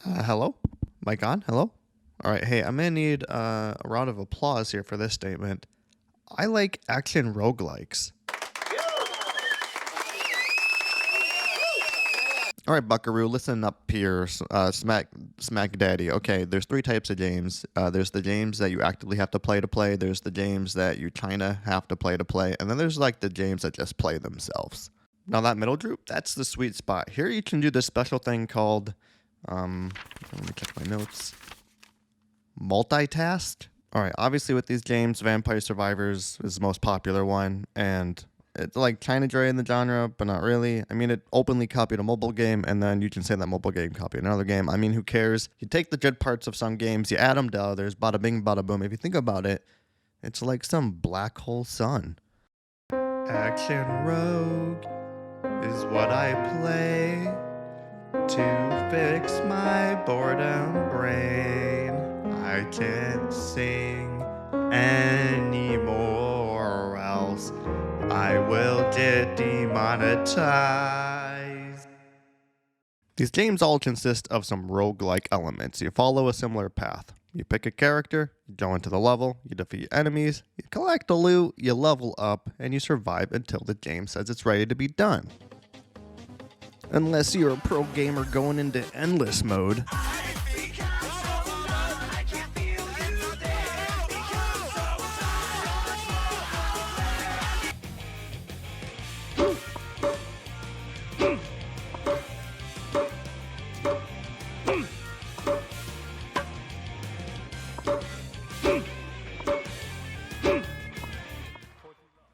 Hello? Mic on? Hello? All right, hey, I'm gonna need a round of applause here for this statement. I like action roguelikes. All right, Buckaroo, listen up here, Smack Daddy. Okay, there's three types of games. There's the games that you actively have to play. There's the games that you kinda have to play, and then there's like the games that just play themselves. Now that middle group, that's the sweet spot. Here you can do this special thing called, let me check my notes. Multitask. All right, obviously with these games, Vampire Survivors is the most popular one, and it's like kind of in the genre, but not really. I mean, it openly copied a mobile game, and then you can say that mobile game copied another game. I mean, who cares? You take the good parts of some games, you add them to others, bada bing, bada boom. If you think about it, it's like some black hole sun. Action Rogue is what I play to fix my boredom brain. I can't sing anymore, else I will get demonetized. These games all consist of some roguelike elements. You follow a similar path. You pick a character, you go into the level, you defeat enemies, you collect the loot, you level up, and you survive until the game says it's ready to be done. Unless you're a pro gamer going into endless mode.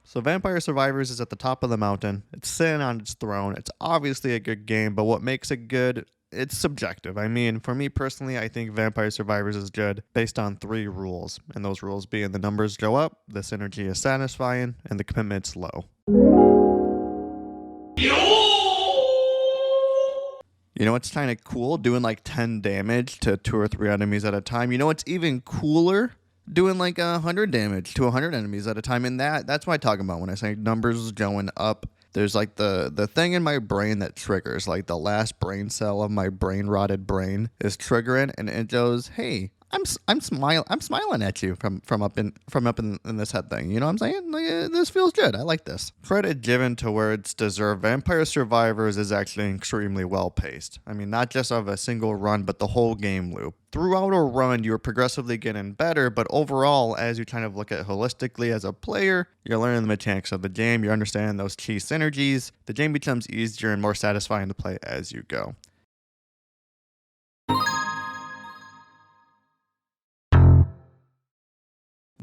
So Vampire Survivors is at the top of the mountain. It's sitting on its throne. It's obviously a good game, but what makes it good, it's subjective. I mean, for me personally, I think Vampire Survivors is good based on 3 rules. And those rules being the numbers go up, the synergy is satisfying, and the commitment's low. You know what's kind of cool? Doing like 10 damage to 2 or 3 enemies at a time. You know what's even cooler? Doing like 100 damage to 100 enemies at a time. And that's what I talk about when I say numbers going up. There's like the thing in my brain that triggers, like the last brain cell of my brain rotted brain is triggering, and it goes, hey, I'm smiling at you from up in this head thing. You know what I'm saying? Like, this feels good. I like this. Credit given to where it's deserved. Vampire Survivors is actually extremely well paced. I mean, not just of a single run, but the whole game loop. Throughout a run, you're progressively getting better, but overall, as you kind of look at it holistically as a player, you're learning the mechanics of the game, you're understanding those key synergies. The game becomes easier and more satisfying to play as you go.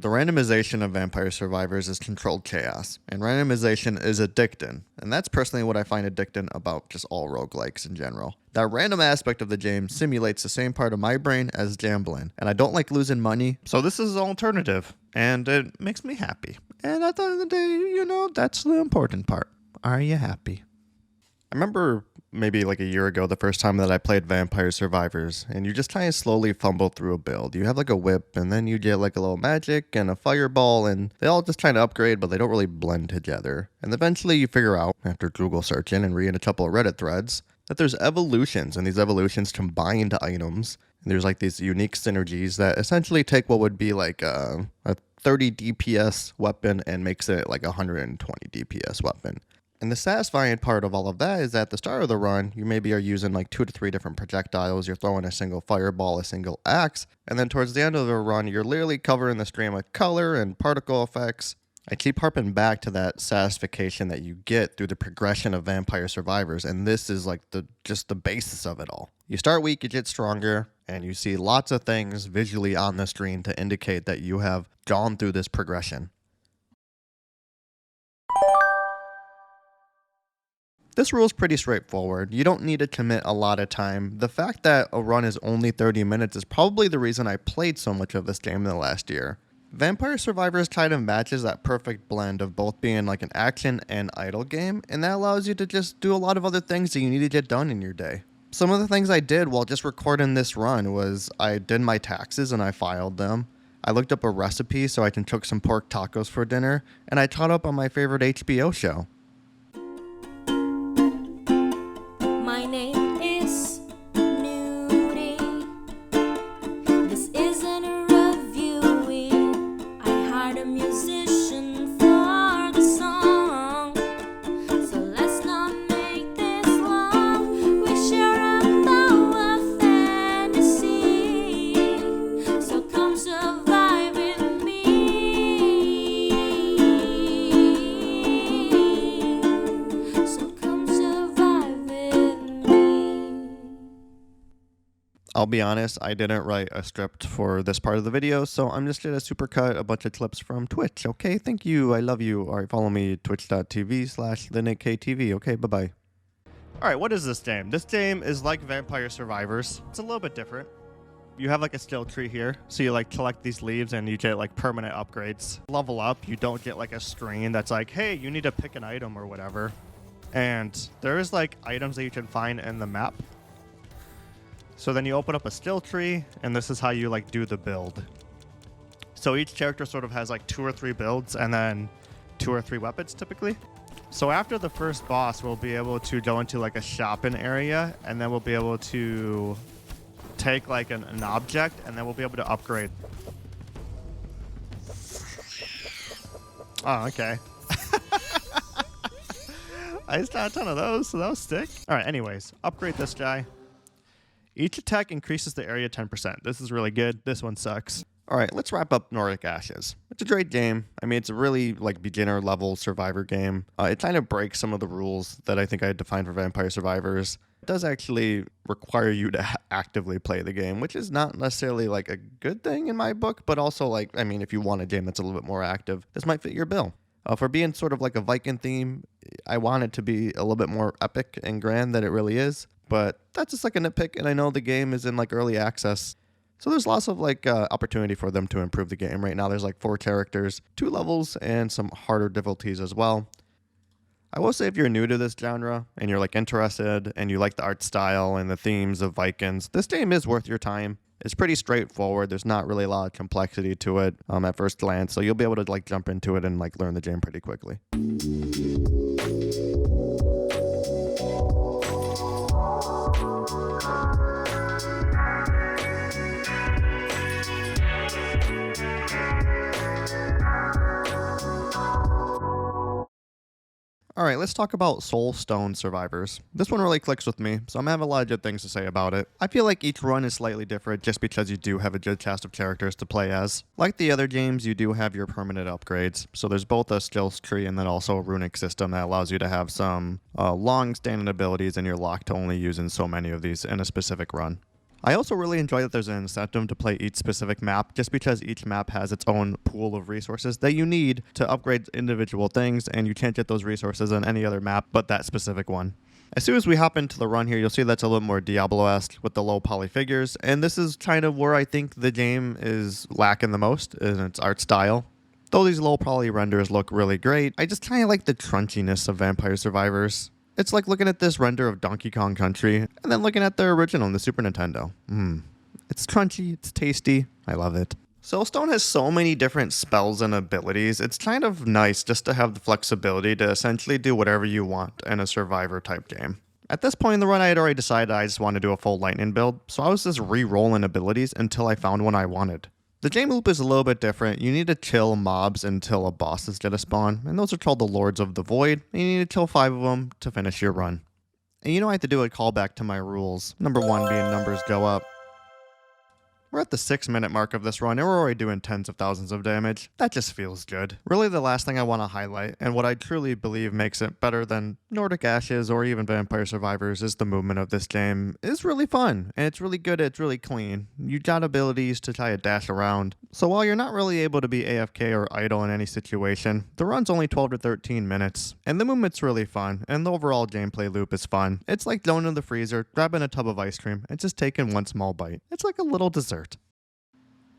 The randomization of Vampire Survivors is controlled chaos, and randomization is addicting, and that's personally what I find addicting about just all roguelikes in general. That random aspect of the game simulates the same part of my brain as gambling, and I don't like losing money, so this is an alternative, and it makes me happy. And at the end of the day, you know, that's the important part. Are you happy? I remember maybe like a year ago, the first time that I played Vampire Survivors, and you just kind of slowly fumble through a build. You have like a whip, and then you get like a little magic and a fireball, and they all just trying to upgrade, but they don't really blend together. And eventually you figure out, after Google searching and reading a couple of Reddit threads, that there's evolutions, and these evolutions combine to items. And there's like these unique synergies that essentially take what would be like a 30 DPS weapon and makes it like a 120 DPS weapon. And the satisfying part of all of that is that at the start of the run, you maybe are using like 2 to 3 different projectiles, you're throwing a single fireball, a single axe, and then towards the end of the run, you're literally covering the screen with color and particle effects. I keep harping back to that satisfaction that you get through the progression of Vampire Survivors, and this is like just the basis of it all. You start weak, you get stronger, and you see lots of things visually on the screen to indicate that you have gone through this progression. This rule is pretty straightforward. You don't need to commit a lot of time. The fact that a run is only 30 minutes is probably the reason I played so much of this game in the last year. Vampire Survivors kind of matches that perfect blend of both being like an action and idle game, and that allows you to just do a lot of other things that you need to get done in your day. Some of the things I did while just recording this run was I did my taxes and I filed them. I looked up a recipe so I can cook some pork tacos for dinner, and I caught up on my favorite HBO show. My name is Noutek. I'll be honest, I didn't write a script for this part of the video, so I'm just gonna supercut a bunch of clips from Twitch. Okay, thank you, I love you. All right, follow me, twitch.tv/TheNickKTV. Okay, bye-bye. All right, what is this game? This game is like Vampire Survivors. It's a little bit different. You have like a skill tree here, so you like collect these leaves and you get like permanent upgrades. Level up, you don't get like a screen that's like, hey, you need to pick an item or whatever. And there's like items that you can find in the map. So then you open up a skill tree, and this is how you like do the build. So each character sort of has like 2 or 3 builds and then 2 or 3 weapons typically. So after the first boss, we'll be able to go into like a shopping area, and then we'll be able to take like an object, and then we'll be able to upgrade. Oh, okay. I just got a ton of those, so that'll stick. All right, anyways, upgrade this guy. Each attack increases the area 10%. This is really good. This one sucks. All right, let's wrap up Nordic Ashes. It's a great game. I mean, it's a really like beginner level survivor game. It kind of breaks some of the rules that I think I had defined for Vampire Survivors. It does actually require you to actively play the game, which is not necessarily like a good thing in my book, but also like, I mean, if you want a game that's a little bit more active, this might fit your bill. For being sort of like a Viking theme, I want it to be a little bit more epic and grand than it really is, but that's just like a nitpick, and I know the game is in like early access. So there's lots of like opportunity for them to improve the game. Right now there's like 4 characters, 2 levels, and some harder difficulties as well. I will say if you're new to this genre and you're like interested and you like the art style and the themes of Vikings, this game is worth your time. It's pretty straightforward. There's not really a lot of complexity to it at first glance, so you'll be able to like jump into it and like learn the game pretty quickly. All right, let's talk about SoulStone Survivors. This one really clicks with me, so I'm gonna have a lot of good things to say about it. I feel like each run is slightly different just because you do have a good cast of characters to play as. Like the other games, you do have your permanent upgrades, so there's both a skills tree and then also a runic system that allows you to have some long-standing abilities, and you're locked to only using so many of these in a specific run. I also really enjoy that there's an incentive to play each specific map, just because each map has its own pool of resources that you need to upgrade individual things, and you can't get those resources on any other map but that specific one. As soon as we hop into the run here, you'll see that's a little more Diablo-esque with the low poly figures, and this is kind of where I think the game is lacking the most in its art style. Though these low poly renders look really great, I just kind of like the crunchiness of Vampire Survivors. It's like looking at this render of Donkey Kong Country and then looking at their original on the Super Nintendo. It's crunchy, it's tasty, I love it. SoulStone has so many different spells and abilities. It's kind of nice just to have the flexibility to essentially do whatever you want in a survivor type game. At this point in the run, I had already decided I just wanted to do a full lightning build, so I was just re-rolling abilities until I found one I wanted. The game loop is a little bit different. You need to kill mobs until a boss is gonna spawn, and those are called the Lords of the Void, and you need to kill 5 of them to finish your run. And you know I have to do a callback to my rules. Number 1 being numbers go up. We're at the 6-minute mark of this run, and we're already doing tens of thousands of damage. That just feels good. Really, the last thing I want to highlight, and what I truly believe makes it better than Nordic Ashes or even Vampire Survivors, is the movement of this game. It's really fun, and it's really good, it's really clean. You got abilities to try to dash around. So while you're not really able to be AFK or idle in any situation, the run's only 12 to 13 minutes, and the movement's really fun, and the overall gameplay loop is fun. It's like going to the freezer, grabbing a tub of ice cream, and just taking one small bite. It's like a little dessert.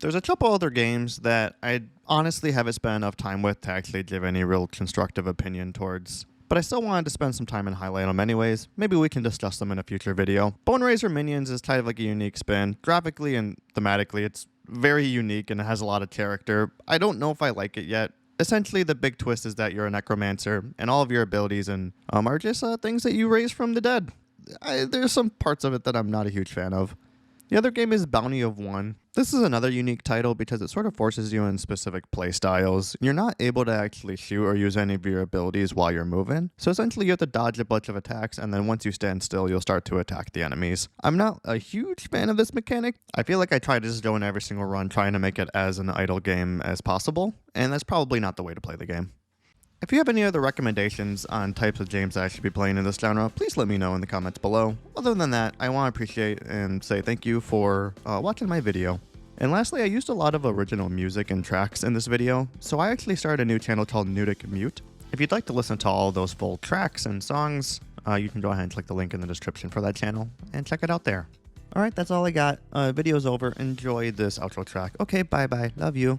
There's a couple other games that I honestly haven't spent enough time with to actually give any real constructive opinion towards, but I still wanted to spend some time and highlight them anyways. Maybe we can discuss them in a future video. Bone Razor Minions is kind of like a unique spin. Graphically and thematically, it's very unique and it has a lot of character. I don't know if I like it yet. Essentially, the big twist is that you're a necromancer, and all of your abilities are just things that you raise from the dead. There's some parts of it that I'm not a huge fan of. The other game is Bounty of One. This is another unique title because it sort of forces you in specific play styles. You're not able to actually shoot or use any of your abilities while you're moving. So essentially you have to dodge a bunch of attacks, and then once you stand still, you'll start to attack the enemies. I'm not a huge fan of this mechanic. I feel like I try to just go in every single run trying to make it as an idle game as possible, and that's probably not the way to play the game. If you have any other recommendations on types of games that I should be playing in this genre, please let me know in the comments below. Other than that, I want to appreciate and say thank you for watching my video. And lastly, I used a lot of original music and tracks in this video, so I actually started a new channel called Noutek Mute. If you'd like to listen to all of those full tracks and songs, you can go ahead and click the link in the description for that channel and check it out there. Alright, that's all I got. Video's over. Enjoy this outro track. Okay, bye-bye. Love you.